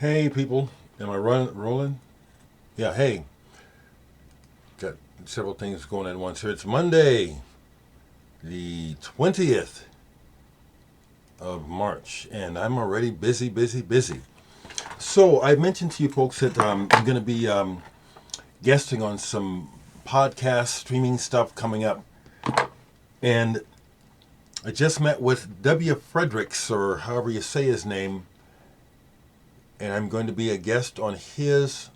Hey people, am I rolling? Yeah, hey, got several things going on at once here. It's Monday, the 20th of March, and I'm already busy. So I mentioned to you folks that I'm going to be guesting on some podcast streaming stuff coming up, and I just met with W. Fredericks, or however you say his name, and I'm going to be a guest on his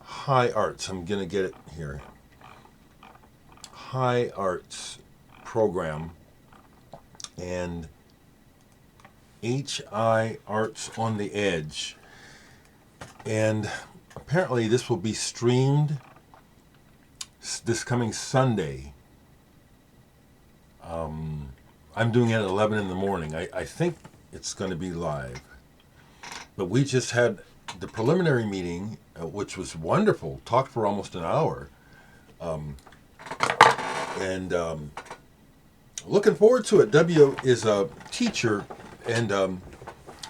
High Arts. I'm going to get it here. High Arts program, and HI Arts on the Edge. And apparently this will be streamed this coming Sunday. I'm doing it at 11 in the morning. I think it's going to be live. But we just had the preliminary meeting, which was wonderful. Talked for almost an hour. And looking forward to it. W is a teacher and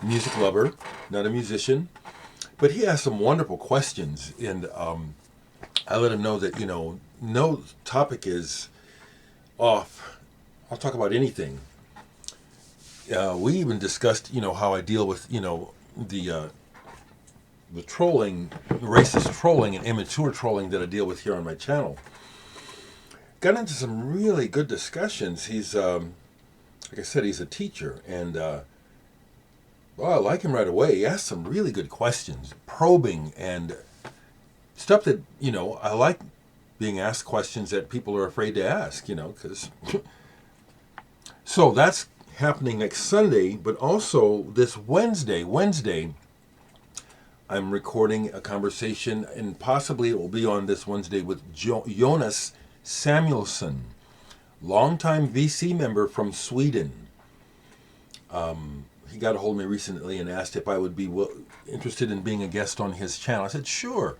music lover, not a musician. But he has some wonderful questions. And I let him know that, no topic is off. I'll talk about anything. We even discussed, how I deal with, the trolling, racist trolling and immature trolling that I deal with here on my channel. Got into some really good discussions. He's, like I said, he's a teacher, and I like him right away. He asked some really good questions, probing, and stuff that, I like being asked questions that people are afraid to ask, because... So that's happening next Sunday, but also this Wednesday, I'm recording a conversation, and possibly it will be on this Wednesday with Jonas Samuelsson, longtime VC member from Sweden. He got a hold of me recently and asked if I would be interested in being a guest on his channel. I said, sure.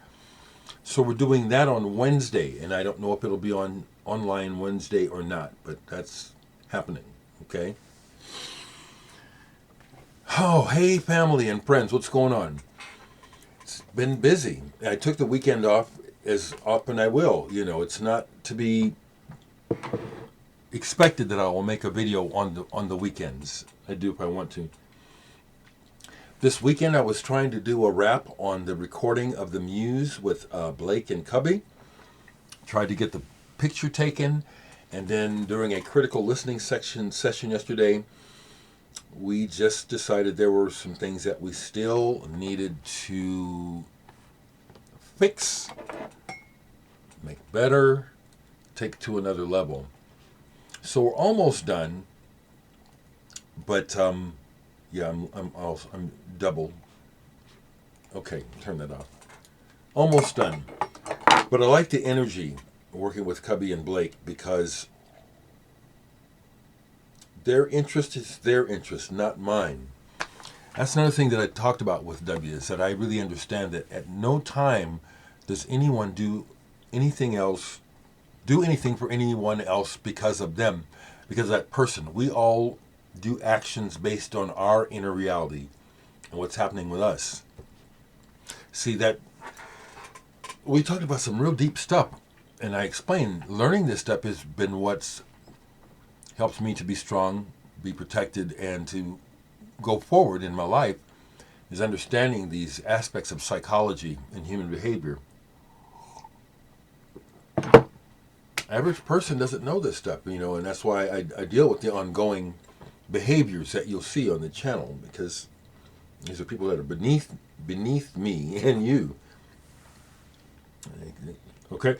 So we're doing that on Wednesday, and I don't know if it'll be online Wednesday or not, but that's happening, okay? Oh, hey, family and friends, what's going on? It's been busy. I took the weekend off as often I will. It's not to be expected that I will make a video on the weekends. I do if I want to. This weekend I was trying to do a wrap on the recording of the Muse with Blake and Cubby. Tried to get the picture taken, and then during a critical listening session yesterday, we just decided there were some things that we still needed to fix, make better, take to another level. So we're almost done, but yeah, I'm double. Okay, turn that off. Almost done, but I like the energy working with Cubby and Blake because their interest is their interest, not mine. That's another thing that I talked about with W, is that I really understand that at no time does anyone do anything for anyone else because of them, because of that person. We all do actions based on our inner reality and what's happening with us. See, that we talked about some real deep stuff, and I explained learning this stuff has been what's helps me to be strong, be protected, and to go forward in my life, is understanding these aspects of psychology and human behavior. Average person doesn't know this stuff, and that's why I deal with the ongoing behaviors that you'll see on the channel, because these are people that are beneath me and you. Okay,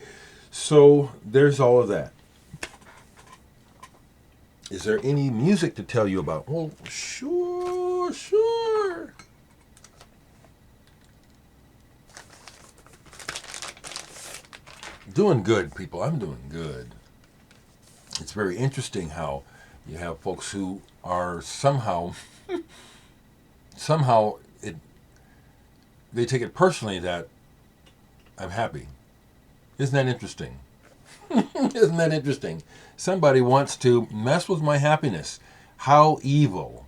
so there's all of that. Is there any music to tell you about? Well, sure. Doing good, people. I'm doing good. It's very interesting how you have folks who are somehow they take it personally that I'm happy. Isn't that interesting? Isn't that interesting? Somebody wants to mess with my happiness. How evil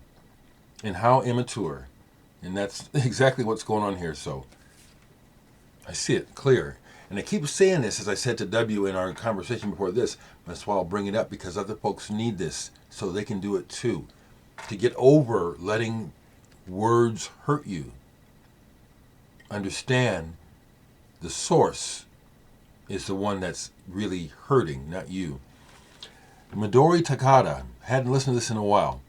and how immature And that's exactly what's going on here. So I see it clear. And I keep saying this, as I said to W in our conversation before this. That's why I'll bring it up, because other folks need this so they can do it too. To get over letting words hurt you. Understand the source is the one that's really hurting, not you. Midori Takada, hadn't listened to this in a while.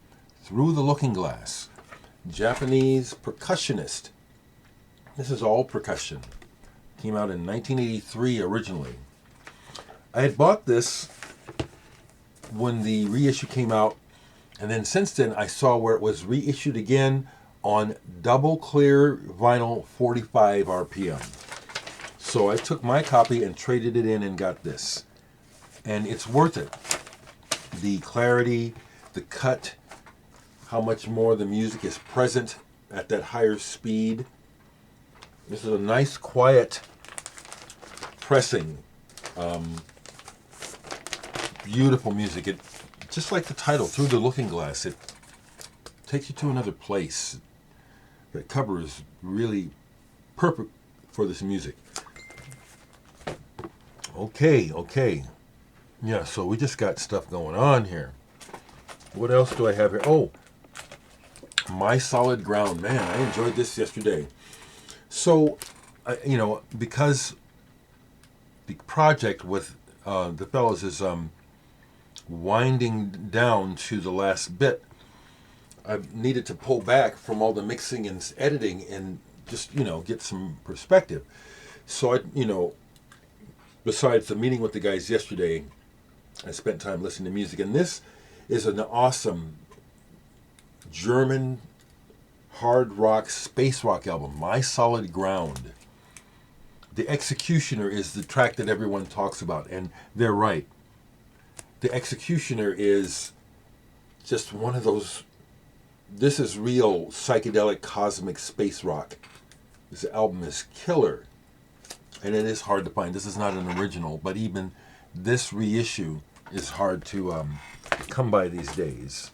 Through the Looking Glass. Japanese percussionist. This is all percussion. Came out in 1983 originally. I had bought this when the reissue came out, and then since then I saw where it was reissued again on double clear vinyl 45 RPM. So I took my copy and traded it in and got this. And it's worth it. The clarity, the cut, how much more the music is present at that higher speed. This is a nice, quiet pressing. Beautiful music. It, just like the title, Through the Looking Glass, it takes you to another place. The cover is really perfect for this music. Okay. Yeah, so we just got stuff going on here. What else do I have here? Oh, My Solid Ground. Man, I enjoyed this yesterday. So, because the project with the fellows is winding down to the last bit, I needed to pull back from all the mixing and editing and just, get some perspective. So, besides the meeting with the guys yesterday, I spent time listening to music. And this is an awesome German hard rock, space rock album, My Solid Ground. The Executioner is the track that everyone talks about, and they're right. The Executioner is just one of those, this is real psychedelic cosmic space rock. This album is killer, and it is hard to find. This is not an original, but even this reissue is hard to come by these days.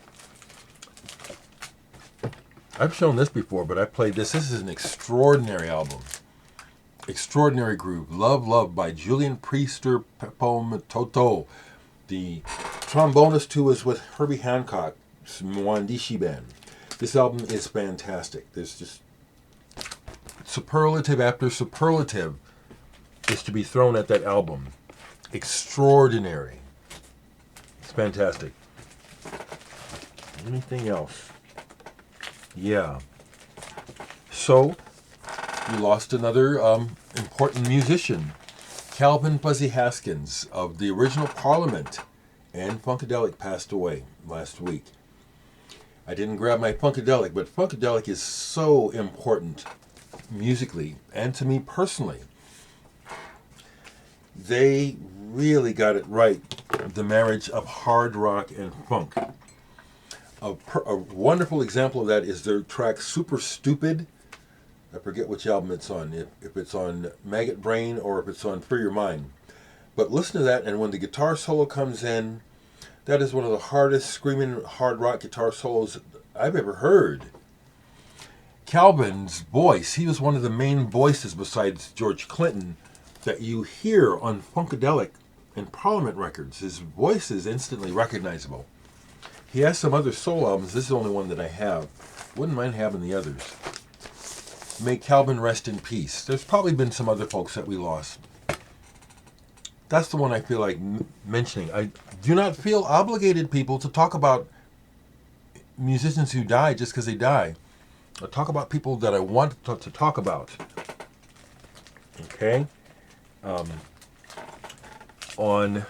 I've shown this before, but I played this. This is an extraordinary album. Extraordinary Groove. Love by Julian Priester Toto. The trombonist too is with Herbie Hancock's Mwandishi Band. This album is fantastic. There's just superlative after superlative is to be thrown at that album. Extraordinary. It's fantastic. Anything else? Yeah. So, we lost another important musician. Calvin Fuzzy Haskins of the original Parliament and Funkadelic passed away last week. I didn't grab my Funkadelic, but Funkadelic is so important musically and to me personally. They really got it right, the marriage of hard rock and funk. A wonderful example of that is their track Super Stupid. I forget which album it's on, if it's on Maggot Brain or if it's on Free Your Mind. But listen to that, and when the guitar solo comes in, that is one of the hardest screaming hard rock guitar solos I've ever heard. Calvin's voice, he was one of the main voices besides George Clinton that you hear on Funkadelic and Parliament records. His voice is instantly recognizable. He has some other solo albums. This is the only one that I have. Wouldn't mind having the others. May Calvin rest in peace. There's probably been some other folks that we lost. That's the one I feel like mentioning. I do not feel obligated, people, to talk about musicians who die just because they die. I talk about people that I want to talk about. Okay? On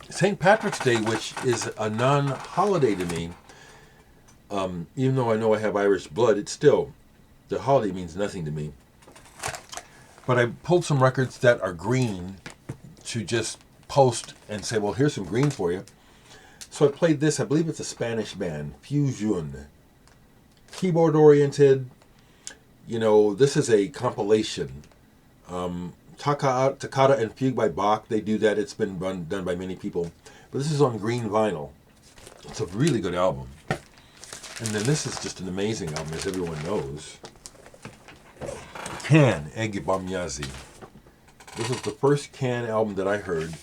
St. Patrick's Day, which is a non-holiday to me, even though I know I have Irish blood, it's still, the holiday means nothing to me. But I pulled some records that are green to just post and say, well, here's some green for you. So I played this, I believe it's a Spanish band, Fusion. Keyboard oriented, this is a compilation. Toccata and Fugue by Bach, they do that. It's been done by many people. But this is on green vinyl. It's a really good album. And then this is just an amazing album, as everyone knows. Can, Ege Bamyazi. This was the first Can album that I heard.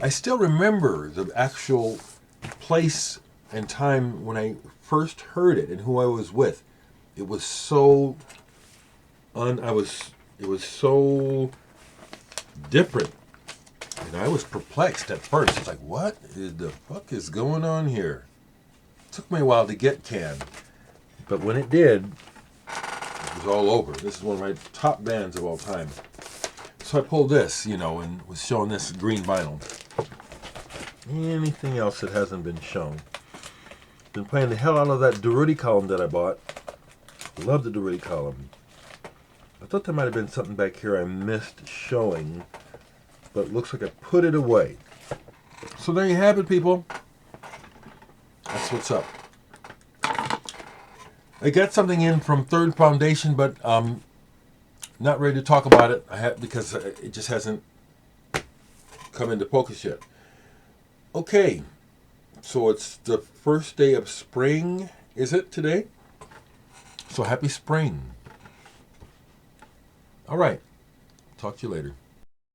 I still remember the actual place and time when I first heard it and who I was with. It was so it was so different. And I was perplexed at first. It's like, what the fuck is going on here? It took me a while to get Can. But when it did, it was all over. This is one of my top bands of all time. So I pulled this, and was showing this green vinyl. Anything else that hasn't been shown? Been playing the hell out of that Dereck column that I bought. Love the Dereck column. I thought there might have been something back here I missed showing, but it looks like I put it away. So there you have it, people. That's what's up. I got something in from Third Foundation, but not ready to talk about it. Because it just hasn't come into focus yet. Okay, so it's the first day of spring, is it today? So happy spring. All right, talk to you later.